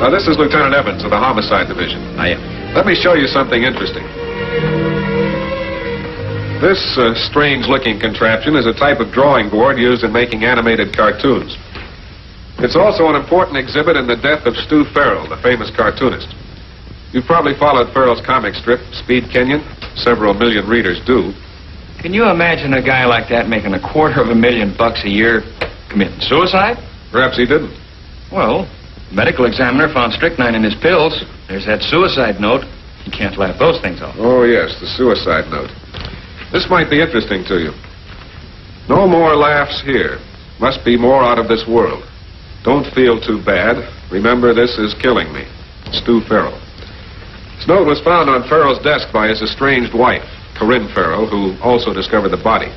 This is Lieutenant Evans of the Homicide Division. Hiya. Let me show you something interesting. This strange-looking contraption is a type of drawing board used in making animated cartoons. It's also an important exhibit in the death of Stu Farrell, the famous cartoonist. You've probably followed Farrell's comic strip, Speed Kenyon. Several million readers do. Can you imagine a guy like that making $250,000 a year committing suicide? Perhaps he didn't. Well, the medical examiner found strychnine in his pills. There's that suicide note. You can't laugh those things off. Oh, yes, the suicide note. This might be interesting to you. No more laughs here. Must be more out of this world. Don't feel too bad. Remember, this is killing me. Stu Farrell. This note was found on Farrell's desk by his estranged wife, Corinne Farrell, who also discovered the body.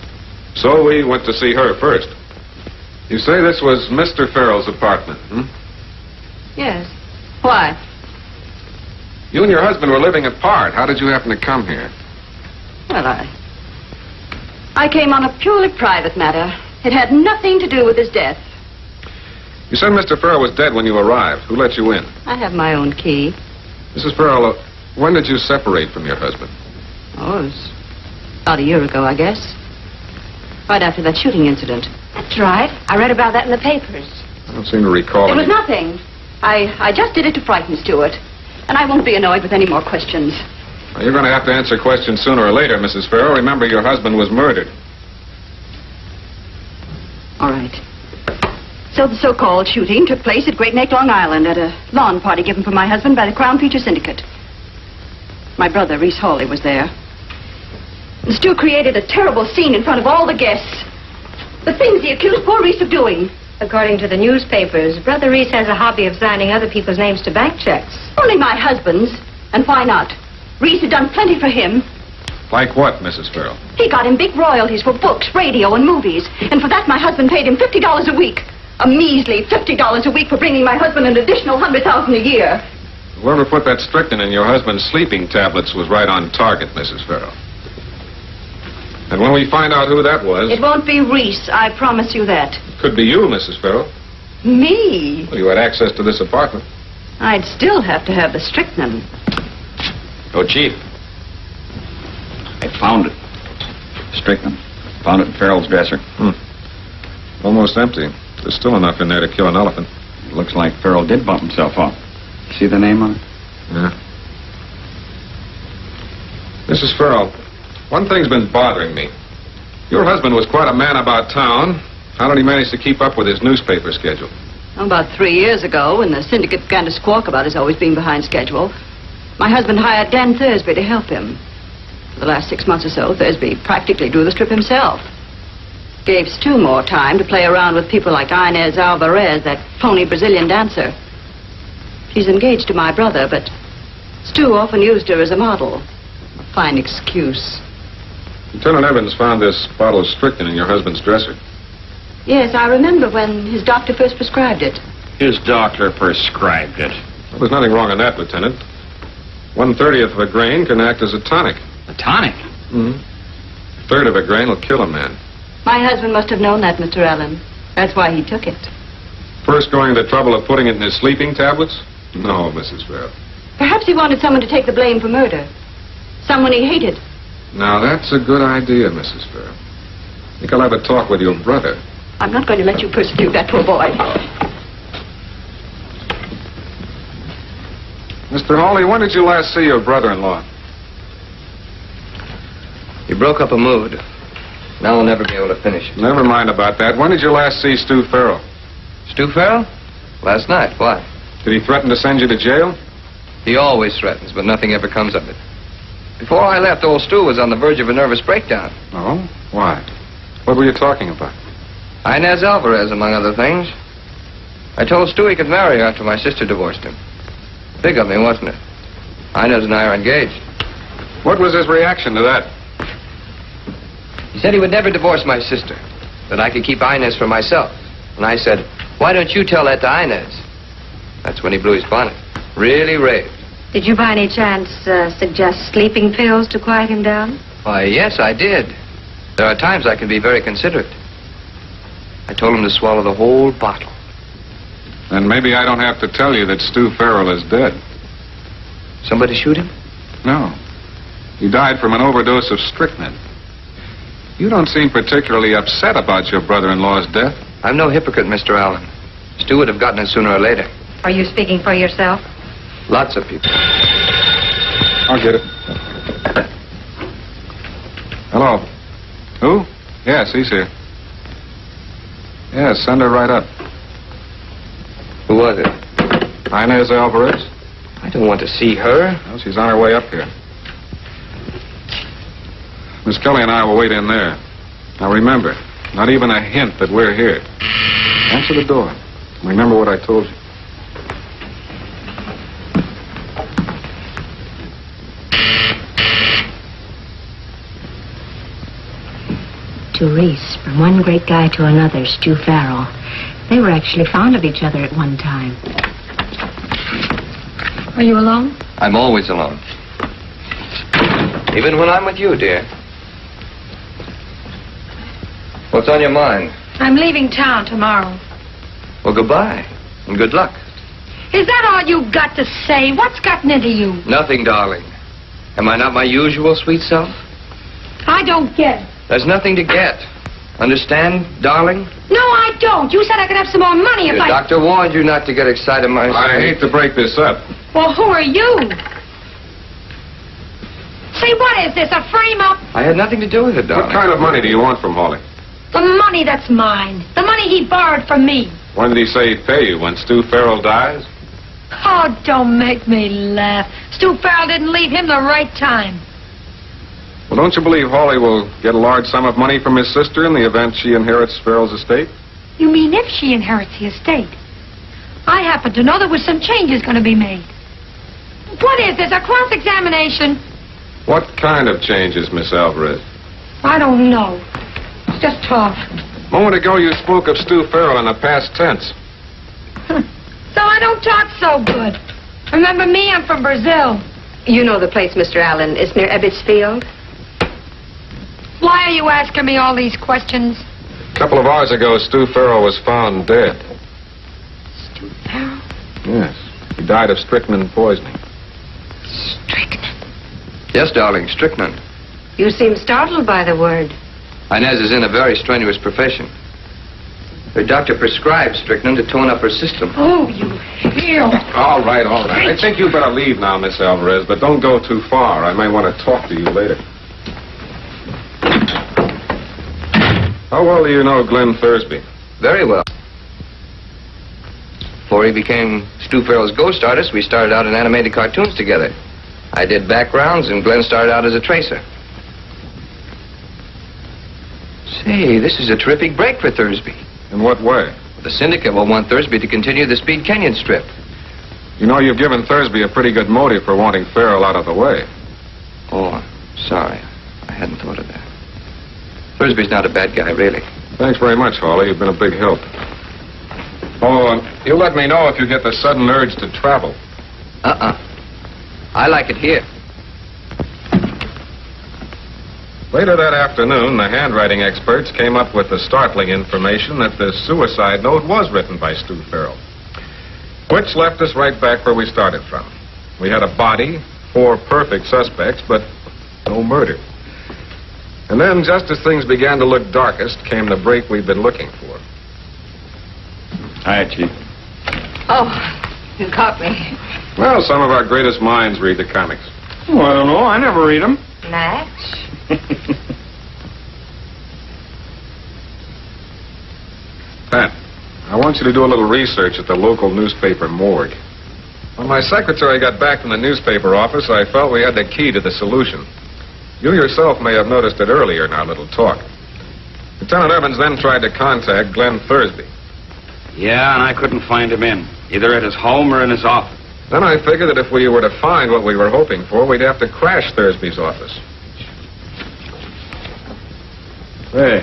So we went to see her first. You say this was Mr. Farrell's apartment, hmm? Yes. Why? You and your husband were living apart. How did you happen to come here? Well, I came on a purely private matter. It had nothing to do with his death. You said Mr. Farrell was dead when you arrived. Who let you in? I have my own key. Mrs. Farrell, when did you separate from your husband? Oh, it was about a year ago, I guess. Right after that shooting incident. That's right. I read about that in the papers. I don't seem to recall It was any... nothing. I just did it to frighten Stuart. And I won't be annoyed with any more questions. Well, you're going to have to answer questions sooner or later, Mrs. Farrell. Remember, your husband was murdered. All right. So the so-called shooting took place at Great Neck, Long Island, at a lawn party given for my husband by the Crown Feature Syndicate. My brother, Reese Hawley, was there. And Stu created a terrible scene in front of all the guests. The things he accused poor Reese of doing. According to the newspapers, Brother Reese has a hobby of signing other people's names to bank checks. Only my husband's. And why not? Reese had done plenty for him. Like what, Mrs. Farrell? He got him big royalties for books, radio, and movies. And for that, my husband paid him $50 a week. A measly $50 a week for bringing my husband an additional $100,000 a year. Whoever put that strychnine in your husband's sleeping tablets was right on target, Mrs. Farrell. And when we find out who that was... It won't be Reese, I promise you that. Could be you, Mrs. Farrell. Me? Well, you had access to this apartment. I'd still have to have the strychnine. Oh, Chief. I found it. Strychnine. Found it in Farrell's dresser. Almost empty. There's still enough in there to kill an elephant. It looks like Farrell did bump himself off. See the name on it? Yeah. Mrs. Farrell, one thing's been bothering me. Your husband was quite a man about town. How did he manage to keep up with his newspaper schedule? About 3 years ago, when the syndicate began to squawk about his always being behind schedule, my husband hired Dan Thursby to help him. For the last 6 months or so, Thursby practically drew the strip himself. Gave Stu more time to play around with people like Inez Alvarez, that phony Brazilian dancer. She's engaged to my brother, but Stu often used her as a model. A fine excuse. Lieutenant Evans found this bottle of strychnine in your husband's dresser. Yes, I remember when his doctor first prescribed it. His doctor prescribed it. Well, there's nothing wrong in that, Lieutenant. 1/30th of a grain can act as a tonic. A tonic? A third of a grain will kill a man. My husband must have known that, Mr. Allen. That's why he took it. First going to the trouble of putting it in his sleeping tablets? No, Mrs. Farrell. Perhaps he wanted someone to take the blame for murder. Someone he hated. Now, that's a good idea, Mrs. Farrell. I think I'll have a talk with your brother. I'm not going to let you persecute that poor boy. Mr. Hawley, when did you last see your brother-in-law? He broke up a mood. Now I'll never be able to finish it. Never mind about that. When did you last see Stu Farrell? Stu Farrell? Last night. Why? Did he threaten to send you to jail? He always threatens, but nothing ever comes of it. Before I left, old Stu was on the verge of a nervous breakdown. Oh? Why? What were you talking about? Inez Alvarez, among other things. I told Stu he could marry her after my sister divorced him. Big of me, wasn't it? Inez and I are engaged. What was his reaction to that? He said he would never divorce my sister, that I could keep Inez for myself. And I said, why don't you tell that to Inez? That's when he blew his bonnet. Really raved. Did you by any chance suggest sleeping pills to quiet him down? Why, yes, I did. There are times I can be very considerate. I told him to swallow the whole bottle. Then maybe I don't have to tell you that Stu Farrell is dead. Somebody shoot him? No. He died from an overdose of strychnine. You don't seem particularly upset about your brother-in-law's death. I'm no hypocrite, Mr. Allen. Stu would have gotten it sooner or later. Are you speaking for yourself? Lots of people. I'll get it. Hello. Who? Yes, he's here. Yes, send her right up. Who was it? Inez Alvarez? I don't want to see her. Well, she's on her way up here. Miss Kelly and I will wait in there. Now remember, not even a hint that we're here. Answer the door. Remember what I told you. To Reese, from one great guy to another, Stu Farrell. They were actually fond of each other at one time. Are you alone? I'm always alone. Even when I'm with you, dear. What's on your mind? I'm leaving town tomorrow. Well, goodbye. And good luck. Is that all you've got to say? What's gotten into you? Nothing, darling. Am I not my usual sweet self? I don't get it. There's nothing to get. Understand, darling? No, I don't. You said I could have some more money if Your doctor warned you not to get excited, my I hate to break this up. Well, who are you? Say, what is this, a frame-up? I had nothing to do with it, darling. What kind of money do you want from Hawley? The money that's mine. The money he borrowed from me. When did he say he'd pay you? When Stu Farrell dies? Oh, don't make me laugh. Stu Farrell didn't leave him the right time. Well, don't you believe Hawley will get a large sum of money from his sister in the event she inherits Farrell's estate? You mean if she inherits the estate? I happen to know there was some changes going to be made. What is this, a cross-examination? What kind of changes, Miss Alvarez? I don't know. It's just talk. A moment ago, you spoke of Stu Farrell in the past tense. So I don't talk so good. Remember me? I'm from Brazil. You know the place, Mr. Allen. It's near Ebbets Field. Why are you asking me all these questions? A couple of hours ago, Stu Farrell was found dead. Stu Farrell? Yes. He died of strychnine poisoning. Strychnine? Yes, darling, strychnine. You seem startled by the word. Inez is in a very strenuous profession. Her doctor prescribed strychnine to tone up her system. Oh, you hero. All right, all right. I think you better leave now, Miss Alvarez, but don't go too far. I may want to talk to you later. How well do you know Glenn Thursby? Very well. Before he became Stu Farrell's ghost artist, we started out in animated cartoons together. I did backgrounds, and Glenn started out as a tracer. Say, this is a terrific break for Thursby. In what way? The syndicate will want Thursby to continue the Speed Canyon strip. You know, you've given Thursby a pretty good motive for wanting Farrell out of the way. Oh, sorry. I hadn't thought of that. Thursby's not a bad guy, really. Thanks very much, Hawley. You've been a big help. Oh, you'll let me know if you get the sudden urge to travel. I like it here. Later that afternoon, the handwriting experts came up with the startling information that the suicide note was written by Stu Farrell. Which left us right back where we started from. We had a body, 4 perfect suspects, but no murder. And then, just as things began to look darkest, came the break we've been looking for. Hi, Chief. Oh, you caught me. Well, some of our greatest minds read the comics. Oh, I don't know. I never read them. Max? Pat, I want you to do a little research at the local newspaper morgue. When my secretary got back from the newspaper office, I felt we had the key to the solution. You yourself may have noticed it earlier in our little talk. Lieutenant Evans then tried to contact Glenn Thursby. Yeah, and I couldn't find him either at his home or in his office. Then I figured that if we were to find what we were hoping for, we'd have to crash Thursby's office. Hey,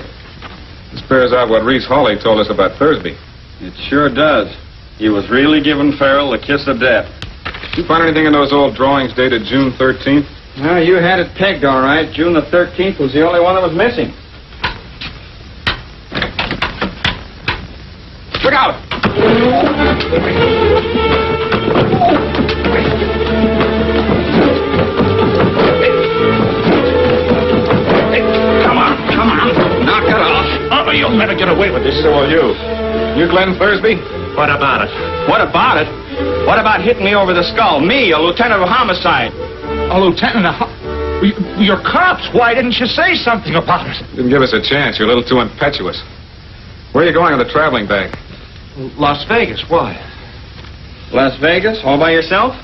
this bears out what Reese Hawley told us about Thursby. It sure does. He was really giving Farrell the kiss of death. Did you find anything in those old drawings dated June 13th? No, you had it pegged all right. June the 13th was the only one that was missing. Look out! Come on. Knock it off. Oh, you'll never get away with this. So will you. You Glenn Thursby? What about it? What about it? What about hitting me over the skull? Me, a lieutenant of homicide. A lieutenant of... You're cops. Why didn't you say something about it? Didn't give us a chance. You're a little too impetuous. Where are you going on the traveling bag? Las Vegas. Why? Las Vegas? All by yourself?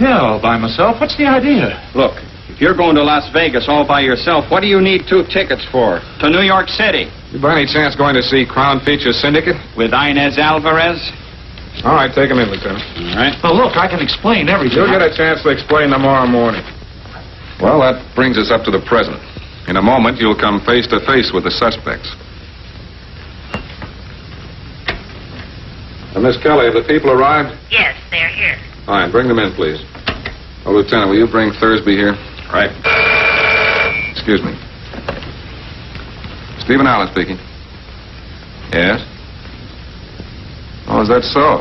Yeah, all by myself. What's the idea? Look, if you're going to Las Vegas all by yourself, what do you need 2 tickets for? To New York City? You by any chance going to see Crown Features Syndicate? With Inez Alvarez? All right, take him in, Lieutenant. All right. Well, look, I can explain everything. You'll get a chance to explain tomorrow morning. Well, that brings us up to the present. In a moment, you'll come face to face with the suspects. Miss Kelly, have the people arrived? Yes, they're here. Fine, bring them in, please. Oh, Lieutenant, will you bring Thursby here? Right. Excuse me. Stephen Allen speaking. Yes? Oh, is that so?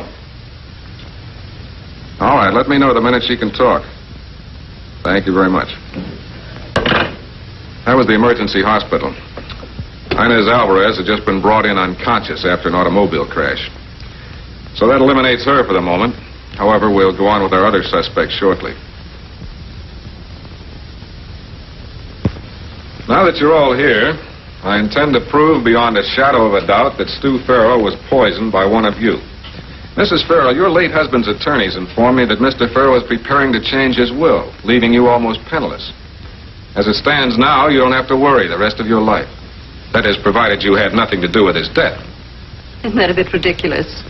All right, let me know the minute she can talk. Thank you very much. That was the emergency hospital. Inez Alvarez had just been brought in unconscious after an automobile crash. So that eliminates her for the moment. However, we'll go on with our other suspects shortly. Now that you're all here, I intend to prove beyond a shadow of a doubt that Stu Farrell was poisoned by one of you. Mrs. Farrell, your late husband's attorneys informed me that Mr. Farrell is preparing to change his will, leaving you almost penniless. As it stands now, you don't have to worry the rest of your life. That is, provided you had nothing to do with his death. Isn't that a bit ridiculous?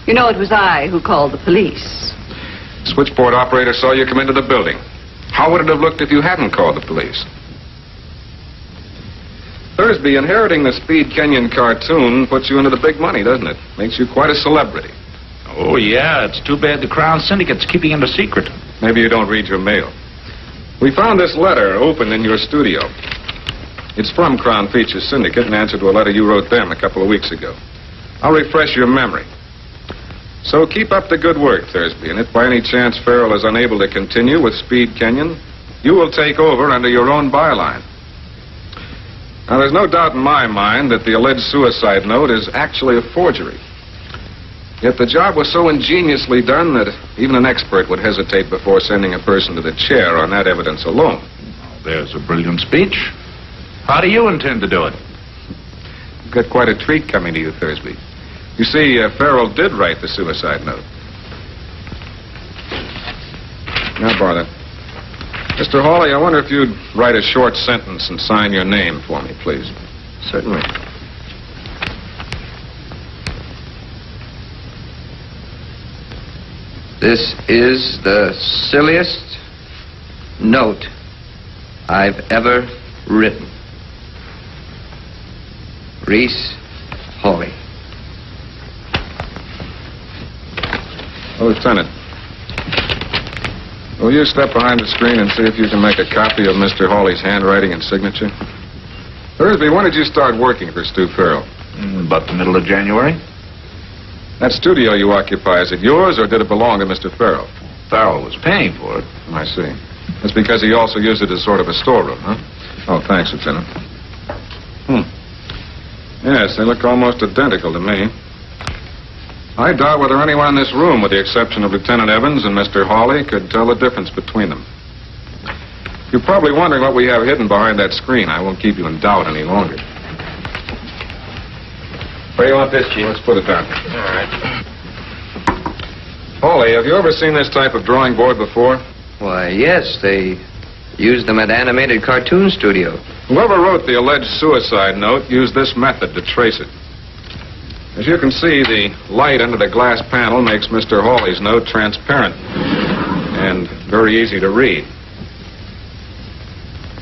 You know, it was I who called the police. Switchboard operator saw you come into the building. How would it have looked if you hadn't called the police? Thursby, inheriting the Speed Kenyon cartoon puts you into the big money, doesn't it? Makes you quite a celebrity. Oh, yeah, it's too bad the Crown Syndicate's keeping him a secret. Maybe you don't read your mail. We found this letter open in your studio. It's from Crown Features Syndicate in answer to a letter you wrote them a couple of weeks ago. I'll refresh your memory. So keep up the good work, Thursby, and if by any chance Farrell is unable to continue with Speed Kenyon, you will take over under your own byline. Now, there's no doubt in my mind that the alleged suicide note is actually a forgery. Yet the job was so ingeniously done that even an expert would hesitate before sending a person to the chair on that evidence alone. There's a brilliant speech. How do you intend to do it? You've got quite a treat coming to you, Thursby. You see, Farrell did write the suicide note. Now, borrow that. Mr. Hawley, I wonder if you'd write a short sentence and sign your name for me, please. Certainly. This is the silliest note I've ever written. Reese Hawley. Oh, Lieutenant, will you step behind the screen and see if you can make a copy of Mr. Hawley's handwriting and signature? Thursby, when did you start working for Stu Farrell? About the middle of January. That studio you occupy, is it yours or did it belong to Mr. Farrell? Farrell was paying for it. I see. That's because he also used it as sort of a storeroom, huh? Oh, thanks, Lieutenant. Yes, they look almost identical to me. I doubt whether anyone in this room, with the exception of Lieutenant Evans and Mr. Hawley, could tell the difference between them. You're probably wondering what we have hidden behind that screen. I won't keep you in doubt any longer. Where do you want this, Chief? Let's put it down. All right. Hawley, have you ever seen this type of drawing board before? Why, yes, they use them at animated cartoon studio. Whoever wrote the alleged suicide note used this method to trace it. As you can see, the light under the glass panel makes Mr. Hawley's note transparent and very easy to read.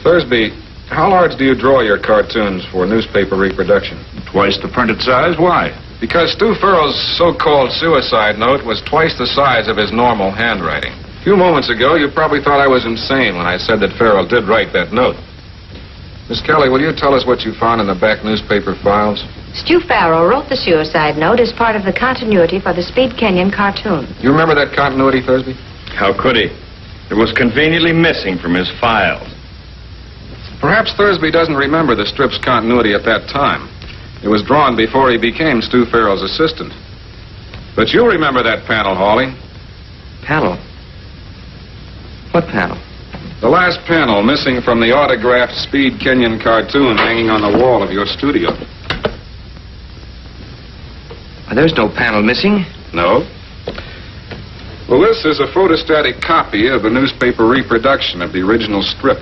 Thursby, how large do you draw your cartoons for newspaper reproduction? Twice the printed size. Why? Because Stu Farrell's so-called suicide note was twice the size of his normal handwriting. A few moments ago, you probably thought I was insane when I said that Farrell did write that note. Miss Kelly, will you tell us what you found in the back newspaper files? Stu Farrell wrote the suicide note as part of the continuity for the Speed Kenyon cartoon. You remember that continuity, Thursby? How could he? It was conveniently missing from his files. Perhaps Thursby doesn't remember the strip's continuity at that time. It was drawn before he became Stu Farrell's assistant. But you remember that panel, Hawley. Panel? What panel? The last panel missing from the autographed Speed Kenyon cartoon hanging on the wall of your studio. There's no panel missing. No? Well, this is a photostatic copy of the newspaper reproduction of the original strip.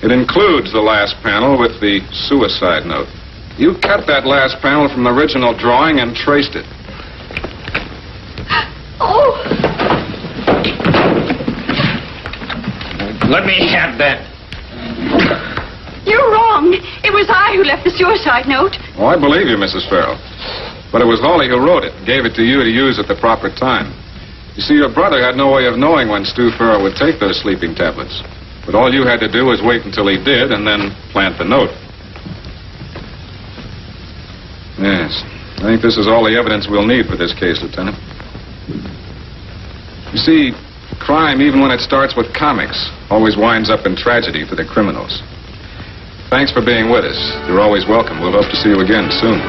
It includes the last panel with the suicide note. You cut that last panel from the original drawing and traced it. Oh! Let me have that. You're wrong. It was I who left the suicide note. Oh, I believe you, Mrs. Farrell. But it was Hawley who wrote it and gave it to you to use at the proper time. You see, your brother had no way of knowing when Stu Farrell would take those sleeping tablets. But all you had to do was wait until he did and then plant the note. Yes. I think this is all the evidence we'll need for this case, Lieutenant. You see, crime, even when it starts with comics, always winds up in tragedy for the criminals. Thanks for being with us. You're always welcome. We'll hope to see you again soon.